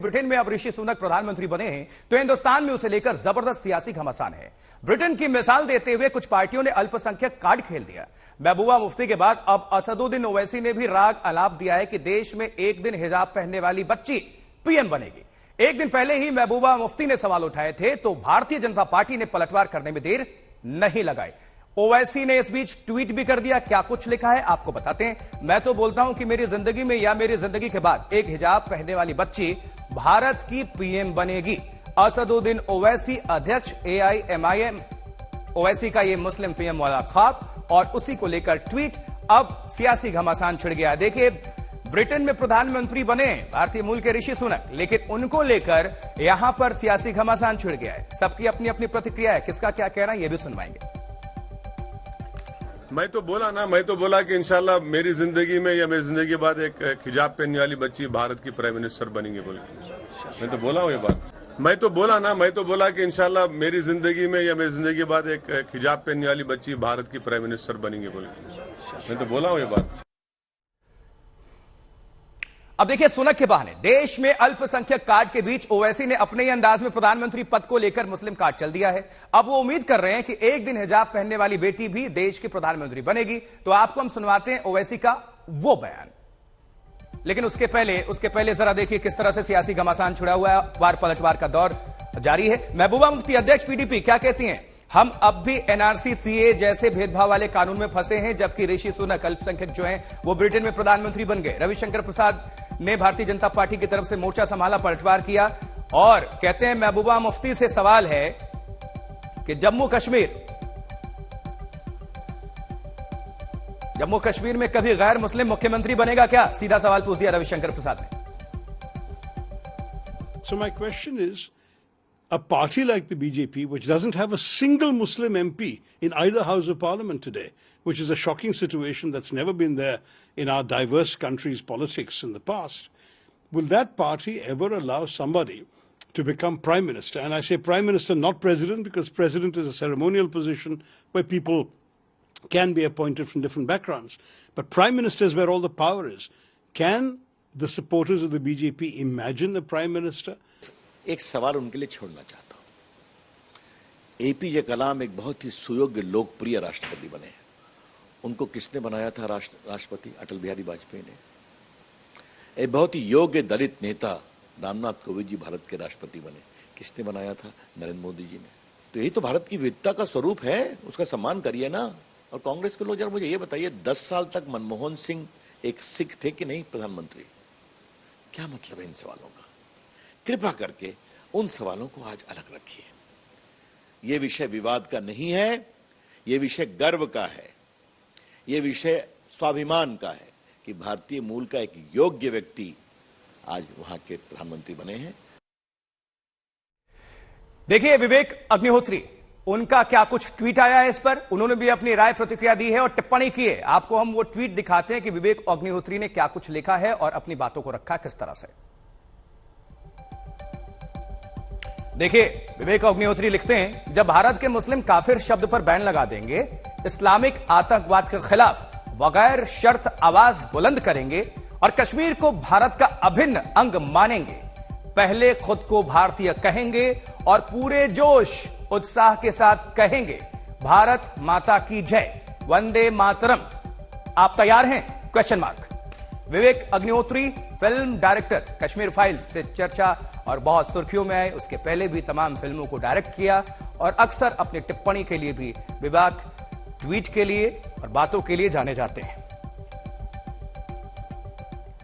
Britain में अब ऋषि सुनक प्रधानमंत्री बने हैं तो हिंदुस्तान में उसे लेकर जबरदस्त सियासी घमासान है। ब्रिटेन की मिसाल देते हुए कुछ पार्टियों ने अल्पसंख्यक कार्ड खेल दिया। महबूबा मुफ्ती के बाद अब असदुद्दीन ओवैसी ने भी राग अलाप दिया है कि देश में एक दिन हिजाब पहनने वाली बच्ची पीएम बनेगी। एक दिन पहले ही महबूबा मुफ्ती ने सवाल उठाए थे तो भारतीय जनता पार्टी ने पलटवार करने में देर नहीं लगाई। ओवैसी ने इस बीच ट्वीट भी कर दिया। क्या कुछ लिखा है आपको बताते हैं। मैं तो बोलता हूं कि मेरी जिंदगी में या मेरी जिंदगी के बाद एक हिजाब पहनने वाली बच्ची भारत की पीएम बनेगी। असदुद्दीन ओवैसी अध्यक्ष AIMIM ओवैसी का यह मुस्लिम पीएम वाला ख्वाब और उसी को लेकर ट्वीट। अब सियासी घमासान छिड़ गया। देखिए, ब्रिटेन में प्रधानमंत्री बने भारतीय मूल के ऋषि सुनक, लेकिन उनको लेकर यहां पर सियासी घमासान छिड़ गया है। सबकी अपनी अपनी प्रतिक्रिया है, किसका क्या कहना है यह भी सुनवाएंगे। मैं तो बोला कि इंशाल्लाह मेरी जिंदगी में या मेरी जिंदगी के बाद एक हिजाब पहनने वाली बच्ची भारत की प्राइम मिनिस्टर बनेंगे बोल के मैं तो बोला हूं ये बात। मैं तो बोला कि इंशाल्लाह मेरी जिंदगी में या मेरी जिंदगी के बाद एक हिजाब पहनने वाली बच्ची भारत की प्राइम मिनिस्टर बनेंगे बोल के मैं तो बोला हूं ये बात। अब देखिए, सुनक के बहाने देश में अल्पसंख्यक कार्ड के बीच ओवैसी ने अपने ही अंदाज में प्रधानमंत्री पद को लेकर मुस्लिम कार्ड चल दिया है। अब वो उम्मीद कर रहे हैं कि एक दिन हिजाब पहनने वाली बेटी भी देश की प्रधानमंत्री बनेगी। तो आपको हम सुनवाते हैं ओवैसी का वो बयान, लेकिन उसके पहले जरा देखिए किस तरह से सियासी घमासान छुड़ा हुआ है। वार पलटवार का दौर जारी है। महबूबा मुफ्ती अध्यक्ष PDP क्या कहती हैं। हम अब भी NRC CA जैसे भेदभाव वाले कानून में फंसे हैं, जबकि ऋषि सुनक अल्पसंख्यक जो हैं वो ब्रिटेन में प्रधानमंत्री बन गए। रविशंकर प्रसाद ने भारतीय जनता पार्टी की तरफ से मोर्चा संभाला, पलटवार किया और कहते हैं महबूबा मुफ्ती से सवाल है कि जम्मू कश्मीर में कभी गैर मुस्लिम मुख्यमंत्री बनेगा क्या। सीधा सवाल पूछ दिया रविशंकर प्रसाद ने। So my question is, a party like the BJP, which doesn't have a single Muslim MP in either House of Parliament today, which is a shocking situation that's never been there in our diverse country's politics in the past, will that party ever allow somebody to become Prime Minister? And I say Prime Minister, not President, because President is a ceremonial position where people can be appointed from different backgrounds. But Prime Minister is where all the power is. Can the supporters of the BJP imagine a Prime Minister? एक सवाल उनके लिए छोड़ना चाहता हूं। APJ कलाम एक बहुत ही सुयोग्य लोकप्रिय राष्ट्रपति बने हैं। उनको किसने बनाया था राष्ट्रपति? अटल बिहारी वाजपेयी ने। एक बहुत ही योग्य दलित नेता रामनाथ कोविंद जी भारत के राष्ट्रपति बने। किसने बनाया था? नरेंद्र मोदी जी ने। तो यही तो भारत की विविधता का स्वरूप है, उसका सम्मान करिए ना। और कांग्रेस के लोग जरा मुझे ये बताइए, 10 साल तक मनमोहन सिंह एक सिख थे कि नहीं प्रधानमंत्री? क्या मतलब है इन सवालों का? कृपा करके उन सवालों को आज अलग रखिए। यह विषय विवाद का नहीं है, यह विषय गर्व का है, यह विषय स्वाभिमान का है कि भारतीय मूल का एक योग्य व्यक्ति आज वहां के प्रधानमंत्री बने हैं। देखिए, विवेक अग्निहोत्री, उनका क्या कुछ ट्वीट आया है इस पर। उन्होंने भी अपनी राय प्रतिक्रिया दी है और टिप्पणी की है। आपको हम वो ट्वीट दिखाते हैं कि विवेक अग्निहोत्री ने क्या कुछ लिखा है और अपनी बातों को रखा किस तरह से। देखिए, विवेक अग्निहोत्री लिखते हैं, जब भारत के मुस्लिम काफिर शब्द पर बैन लगा देंगे, इस्लामिक आतंकवाद के खिलाफ बगैर शर्त आवाज बुलंद करेंगे और कश्मीर को भारत का अभिन्न अंग मानेंगे, पहले खुद को भारतीय कहेंगे और पूरे जोश उत्साह के साथ कहेंगे, भारत माता की जय, वंदे मातरम। आप तैयार हैं? Question mark. Vivek Agnihotri film director, Kashmir files से चर्चा और बहुत सुर्खियों में आए। उसके पहले भी तमाम फिल्मों को डायरेक्ट किया और अक्सर अपनी टिप्पणी के लिए भी विवाद ट्वीट के लिए और बातों के लिए जाने जाते हैं।